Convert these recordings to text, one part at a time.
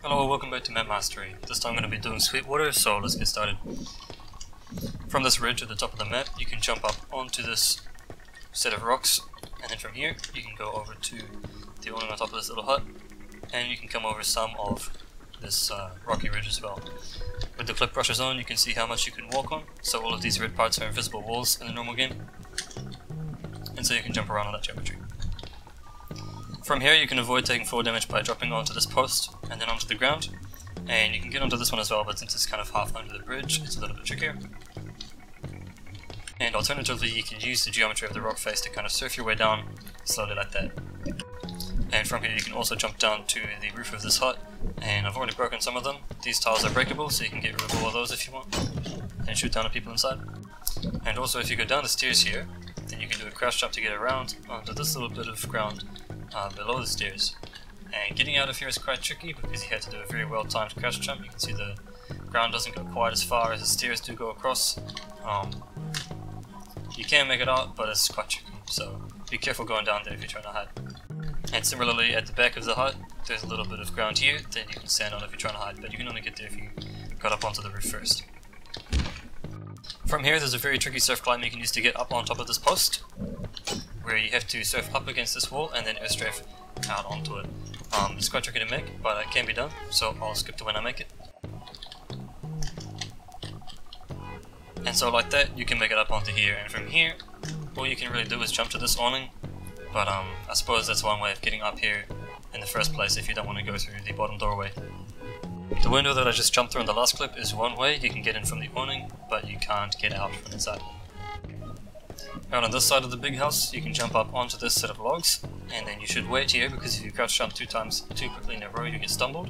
Hello, welcome back to Map Mastery. This time I'm going to be doing Sweetwater, so let's get started. From this ridge at the top of the map, you can jump up onto this set of rocks, and then from here you can go over to the awning on top of this little hut, and you can come over some of this rocky ridge as well. With the clip brushes on, you can see how much you can walk on, so all of these red parts are invisible walls in the normal game, and so you can jump around on that geometry. From here you can avoid taking fall damage by dropping onto this post and then onto the ground, and you can get onto this one as well, but since it's kind of half under the bridge it's a little bit trickier. And alternatively you can use the geometry of the rock face to kind of surf your way down slowly like that. And from here you can also jump down to the roof of this hut, and I've already broken some of them. These tiles are breakable, so you can get rid of all of those if you want and shoot down at people inside. And also if you go down the stairs here, then you can do a crouch jump to get around onto this little bit of ground below the stairs. And getting out of here is quite tricky because you have to do a very well timed crouch jump. You can see the ground doesn't go quite as far as the stairs do go across. You can make it out, but it's quite tricky, so be careful going down there if you're trying to hide. And similarly at the back of the hut there's a little bit of ground here that you can stand on if you're trying to hide, but you can only get there if you got up onto the roof first. From here there's a very tricky surf climb you can use to get up on top of this post, where you have to surf up against this wall and then air strafe out onto it. It's quite tricky to make, but it can be done, so I'll skip to when I make it. And so like that you can make it up onto here, and from here all you can really do is jump to this awning, but I suppose that's one way of getting up here in the first place if you don't want to go through the bottom doorway. The window that I just jumped through in the last clip is one way you can get in from the awning, but you can't get out from inside. Out on this side of the big house, you can jump up onto this set of logs, and then you should wait here because if you crouch jump two times too quickly in a row you get stumbled,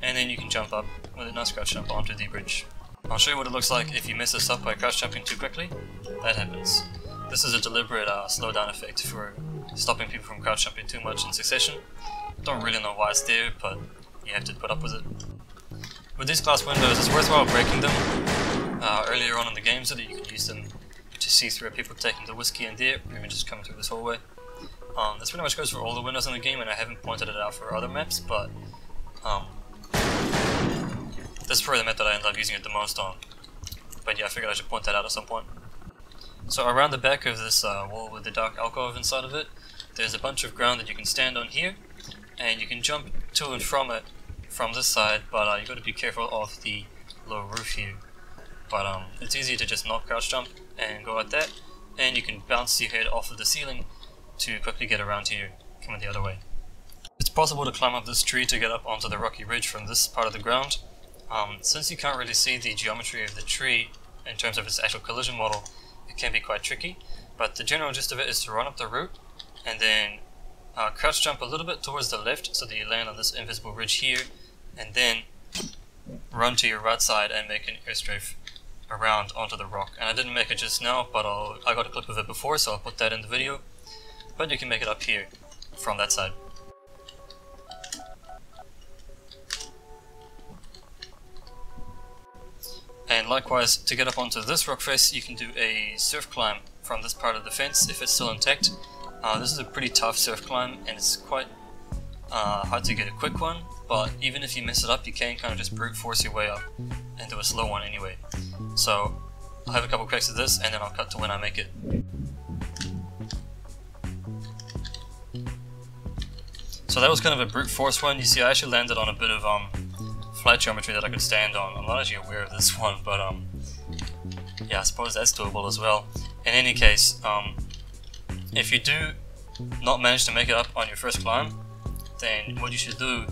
and then you can jump up with a nice crouch jump onto the bridge. I'll show you what it looks like if you mess this up by crouch jumping too quickly. That happens. This is a deliberate slowdown effect for stopping people from crouch jumping too much in succession. Don't really know why it's there, but you have to put up with it. With these glass windows, it's worthwhile breaking them earlier on in the game so that you can use them to see through people taking the whiskey in there, or even just coming through this hallway. This pretty much goes for all the windows in the game, and I haven't pointed it out for other maps, but this is probably the map that I end up using it the most on. But yeah, I figured I should point that out at some point. So around the back of this wall with the dark alcove inside of it, there's a bunch of ground that you can stand on here, and you can jump to and from it from this side, but you got to be careful of the low roof here. But it's easy to just not crouch jump and go like that, and you can bounce your head off of the ceiling to quickly get around here, coming the other way. It's possible to climb up this tree to get up onto the rocky ridge from this part of the ground. Since you can't really see the geometry of the tree in terms of its actual collision model, it can be quite tricky, but the general gist of it is to run up the route and then crouch jump a little bit towards the left so that you land on this invisible ridge here, and then run to your right side and make an air strafe around onto the rock. And I didn't make it just now, but I got a clip of it before, so I'll put that in the video. But you can make it up here from that side. And likewise, to get up onto this rock face, you can do a surf climb from this part of the fence if it's still intact. This is a pretty tough surf climb, and it's quite hard to get a quick one, but even if you mess it up, you can kind of just brute force your way up and do a slow one anyway. So I'll have a couple cracks of this, and then I'll cut to when I make it. So that was kind of a brute force one. You see, I actually landed on a bit of flat geometry that I could stand on. I'm not actually aware of this one, but yeah, I suppose that's doable as well. In any case, if you do not manage to make it up on your first climb, then what you should do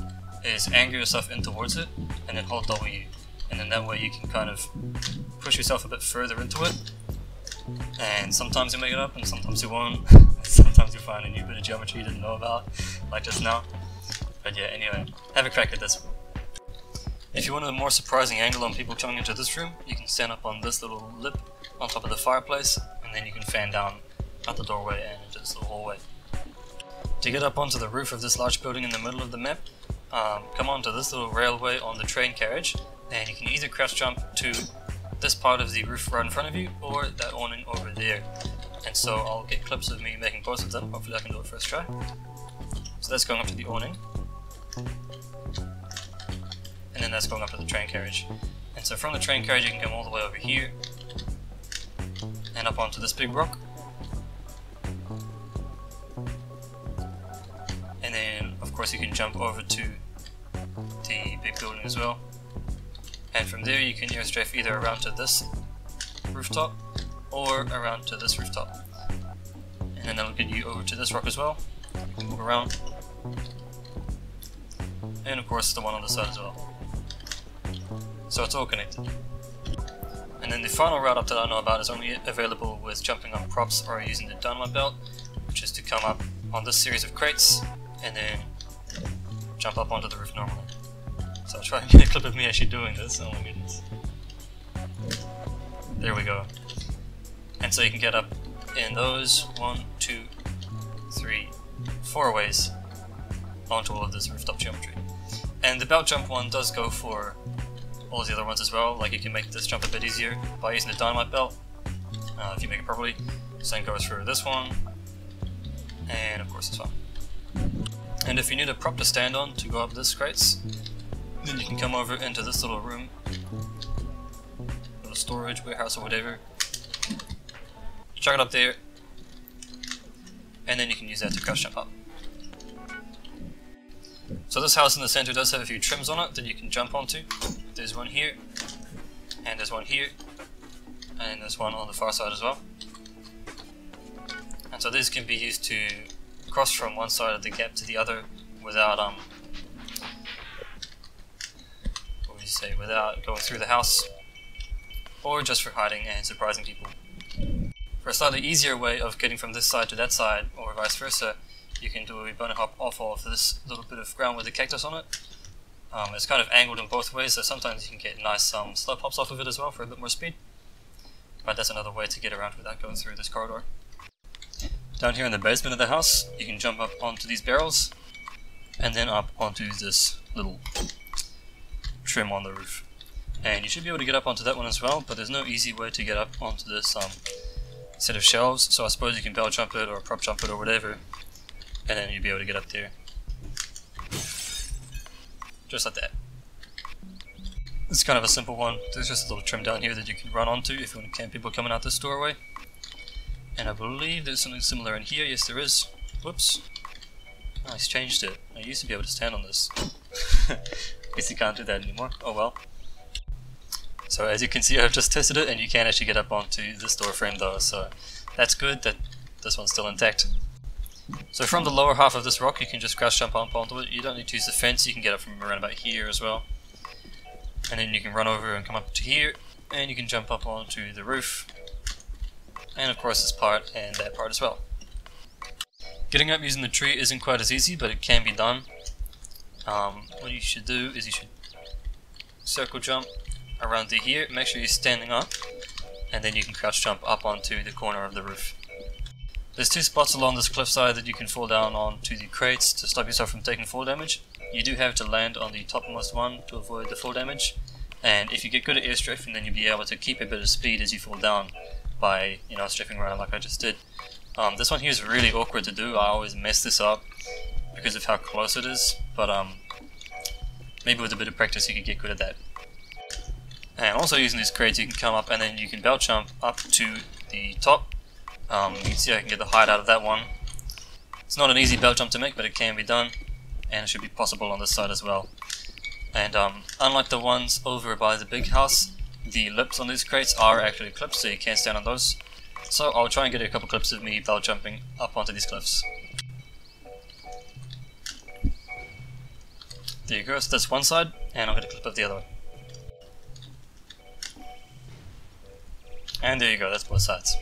is angle yourself in towards it and then hold W, and then that way you can kind of push yourself a bit further into it, and sometimes you make it up and sometimes you won't. Sometimes you find a new bit of geometry you didn't know about, like just now. But yeah, anyway, have a crack at this. If you want a more surprising angle on people coming into this room, you can stand up on this little lip on top of the fireplace, and then you can fan down out the doorway and into this little hallway. To get up onto the roof of this large building in the middle of the map, come onto this little railway on the train carriage, and you can either crouch jump to this part of the roof right in front of you, or that awning over there. And so I'll get clips of me making both of them. Hopefully I can do it first try. So that's going up to the awning. then that's going up to the train carriage. And so from the train carriage you can come all the way over here and up onto this big rock. And then of course you can jump over to the big building as well. And from there you can airstrafe either around to this rooftop or around to this rooftop. And then that'll get you over to this rock as well. You can move around. And of course the one on the side as well. So it's all connected. And then the final route up that I know about is only available with jumping on props or using the dynamite belt, which is to come up on this series of crates and then jump up onto the roof normally. So I'll try and get a clip of me actually doing this. Oh my goodness. There we go. And so you can get up in those 1, 2, 3, 4 ways onto all of this rooftop geometry. And the belt jump one does go for all the other ones as well. Like you can make this jump a bit easier by using the dynamite belt if you make it properly. Same goes for this one, and of course this one. And if you need a prop to stand on to go up this crates, then you can come over into this little room, little storage, warehouse or whatever. Chuck it up there, and then you can use that to crouch jump up. So this house in the center does have a few trims on it that you can jump onto. There's one here, and there's one here, and there's one on the far side as well. And so these can be used to cross from one side of the gap to the other without without going through the house, or just for hiding and surprising people. For a slightly easier way of getting from this side to that side, or vice versa, you can do a bunny hop off of this little bit of ground with the cactus on it. It's kind of angled in both ways, so sometimes you can get nice slope hops off of it as well for a bit more speed. But that's another way to get around without going through this corridor. Down here in the basement of the house, you can jump up onto these barrels, and then up onto this little trim on the roof. And you should be able to get up onto that one as well, but there's no easy way to get up onto this set of shelves, so I suppose you can bell jump it or prop jump it or whatever, and then you'll be able to get up there. Just like that. It's kind of a simple one. There's just a little trim down here that you can run onto if you want to camp people coming out this doorway. And I believe there's something similar in here. Yes, there is. Whoops. Oh, he's changed it. I used to be able to stand on this. Guess you can't do that anymore. Oh well. So as you can see, I've just tested it, and you can actually get up onto this door frame though, so that's good that this one's still intact. So from the lower half of this rock, you can just crouch jump up onto it. You don't need to use the fence, you can get up from around about here as well. And then you can run over and come up to here, and you can jump up onto the roof. And of course this part and that part as well. Getting up using the tree isn't quite as easy, but it can be done. What you should do is you should circle jump around to here, make sure you're standing up, and then you can crouch jump up onto the corner of the roof. There's two spots along this cliffside that you can fall down onto the crates to stop yourself from taking fall damage. You do have to land on the topmost one to avoid the fall damage, and if you get good at airstrafing, then you'll be able to keep a bit of speed as you fall down by, strafing around like I just did. This one here is really awkward to do. I always mess this up because of how close it is, but maybe with a bit of practice you can get good at that. And also using these crates you can come up and then you can belt jump up to the top. You can see I can get the height out of that one. It's not an easy belt jump to make, but it can be done, and it should be possible on this side as well. And unlike the ones over by the big house, the lips on these crates are actually clips, so you can stand on those. So I'll try and get a couple clips of me belt jumping up onto these cliffs. There you go, so that's one side, and I'll get a clip of the other one. And there you go, that's both sides.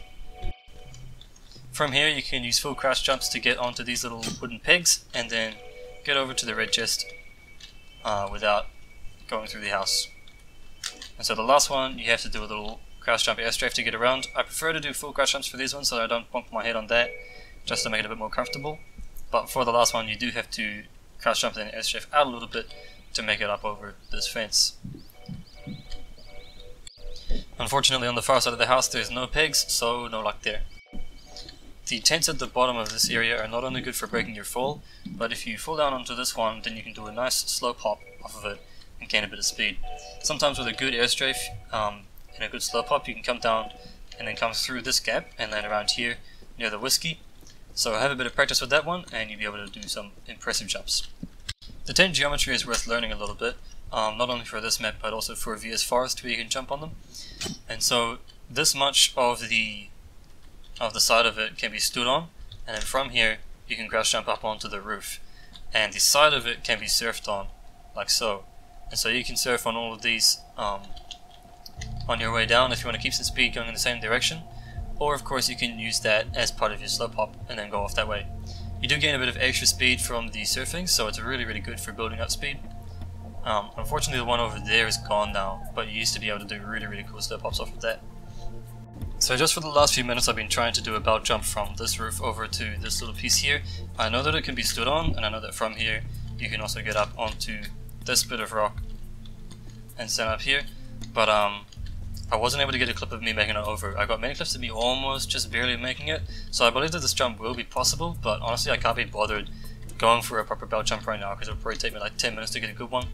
From here you can use full crouch jumps to get onto these little wooden pegs, and then get over to the red chest without going through the house. And so the last one, you have to do a little crouch jump airstrafe to get around. I prefer to do full crouch jumps for these ones so I don't bonk my head on that, just to make it a bit more comfortable. But for the last one you do have to crouch jump and airstrafe out a little bit to make it up over this fence. Unfortunately on the far side of the house there's no pegs, so no luck there. The tents at the bottom of this area are not only good for breaking your fall, but if you fall down onto this one, then you can do a nice slope hop off of it and gain a bit of speed. Sometimes with a good air strafe and a good slope hop, you can come down and then come through this gap and land around here near the whiskey. So have a bit of practice with that one and you'll be able to do some impressive jumps. The tent geometry is worth learning a little bit, not only for this map but also for VS Forest where you can jump on them. And so this much of the side of it can be stood on, and then from here you can crouch jump up onto the roof, and the side of it can be surfed on like so. And so you can surf on all of these on your way down if you want to keep some speed going in the same direction, or of course you can use that as part of your slope hop and then go off that way. You do gain a bit of extra speed from the surfing, so it's really good for building up speed. Unfortunately the one over there is gone now, but you used to be able to do really cool slope hops off of that. So just for the last few minutes I've been trying to do a belt jump from this roof over to this little piece here. I know that it can be stood on, and I know that from here you can also get up onto this bit of rock and stand up here, but I wasn't able to get a clip of me making it over. I got many clips of me almost just barely making it, so I believe that this jump will be possible, but honestly I can't be bothered going for a proper belt jump right now because it'll probably take me like 10 minutes to get a good one.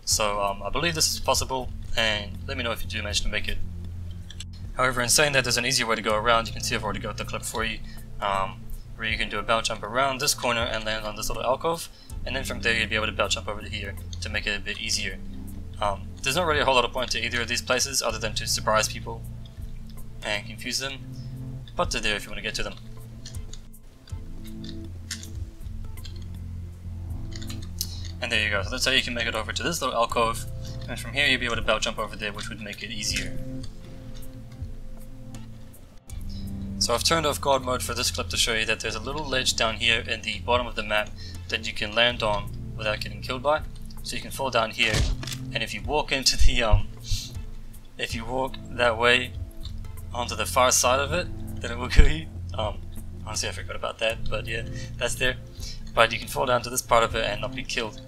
So I believe this is possible, and let me know if you do manage to make it. However, in saying that, there's an easier way to go around. You can see I've already got the clip for you, where you can do a belt jump around this corner and land on this little alcove, and then from there you'd be able to belt jump over to here to make it a bit easier. There's not really a whole lot of point to either of these places other than to surprise people and confuse them, but they're there if you want to get to them. And there you go, so that's how you can make it over to this little alcove, and from here you'll be able to belt jump over there, which would make it easier. So I've turned off God mode for this clip to show you that there's a little ledge down here in the bottom of the map that you can land on without getting killed by. So you can fall down here, and if you walk into the if you walk that way onto the far side of it, then it will kill you. Honestly I forgot about that, but yeah, that's there. But you can fall down to this part of it and not be killed.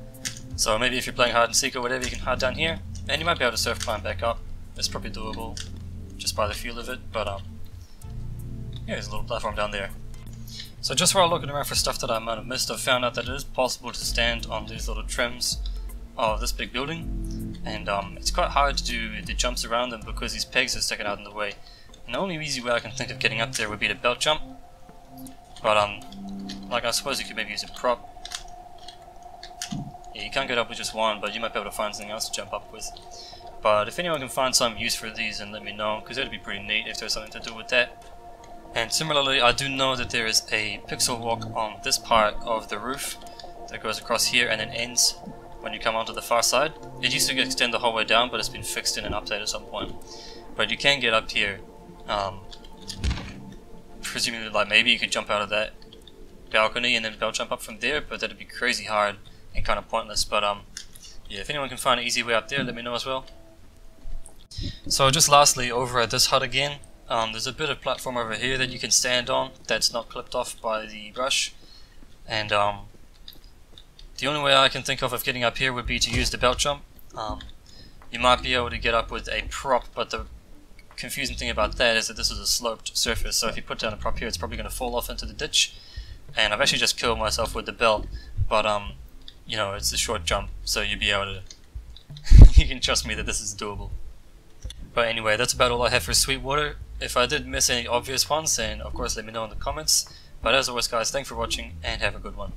So maybe if you're playing hide and seek or whatever, you can hide down here, and you might be able to surf climb back up. It's probably doable just by the feel of it, but yeah, there's a little platform down there. So just while looking around for stuff that I might have missed, I've found out that it is possible to stand on these little trims of this big building, and it's quite hard to do the jumps around them because these pegs are sticking out in the way. And the only easy way I can think of getting up there would be to belt jump, but like I suppose you could maybe use a prop. Yeah, you can't get up with just one, but you might be able to find something else to jump up with. But if anyone can find some use for these, then let me know, because it'd be pretty neat if there's something to do with that. And similarly, I do know that there is a pixel walk on this part of the roof that goes across here and then ends when you come onto the far side. It used to extend the whole way down, but it's been fixed in an update at some point. But you can get up here. Presumably, like maybe you could jump out of that balcony and then belt jump up from there, but that'd be crazy hard and kind of pointless. But yeah, if anyone can find an easy way up there, let me know as well. So just lastly, over at this hut again, there's a bit of platform over here that you can stand on that's not clipped off by the brush, and the only way I can think of getting up here would be to use the belt jump. You might be able to get up with a prop, but the confusing thing about that is that this is a sloped surface, so if you put down a prop here it's probably going to fall off into the ditch, and I've actually just killed myself with the belt, but you know, it's a short jump, so you'll be able to you can trust me that this is doable. But anyway, that's about all I have for Sweetwater. If I did miss any obvious ones, then of course let me know in the comments. But as always guys, thanks for watching and have a good one.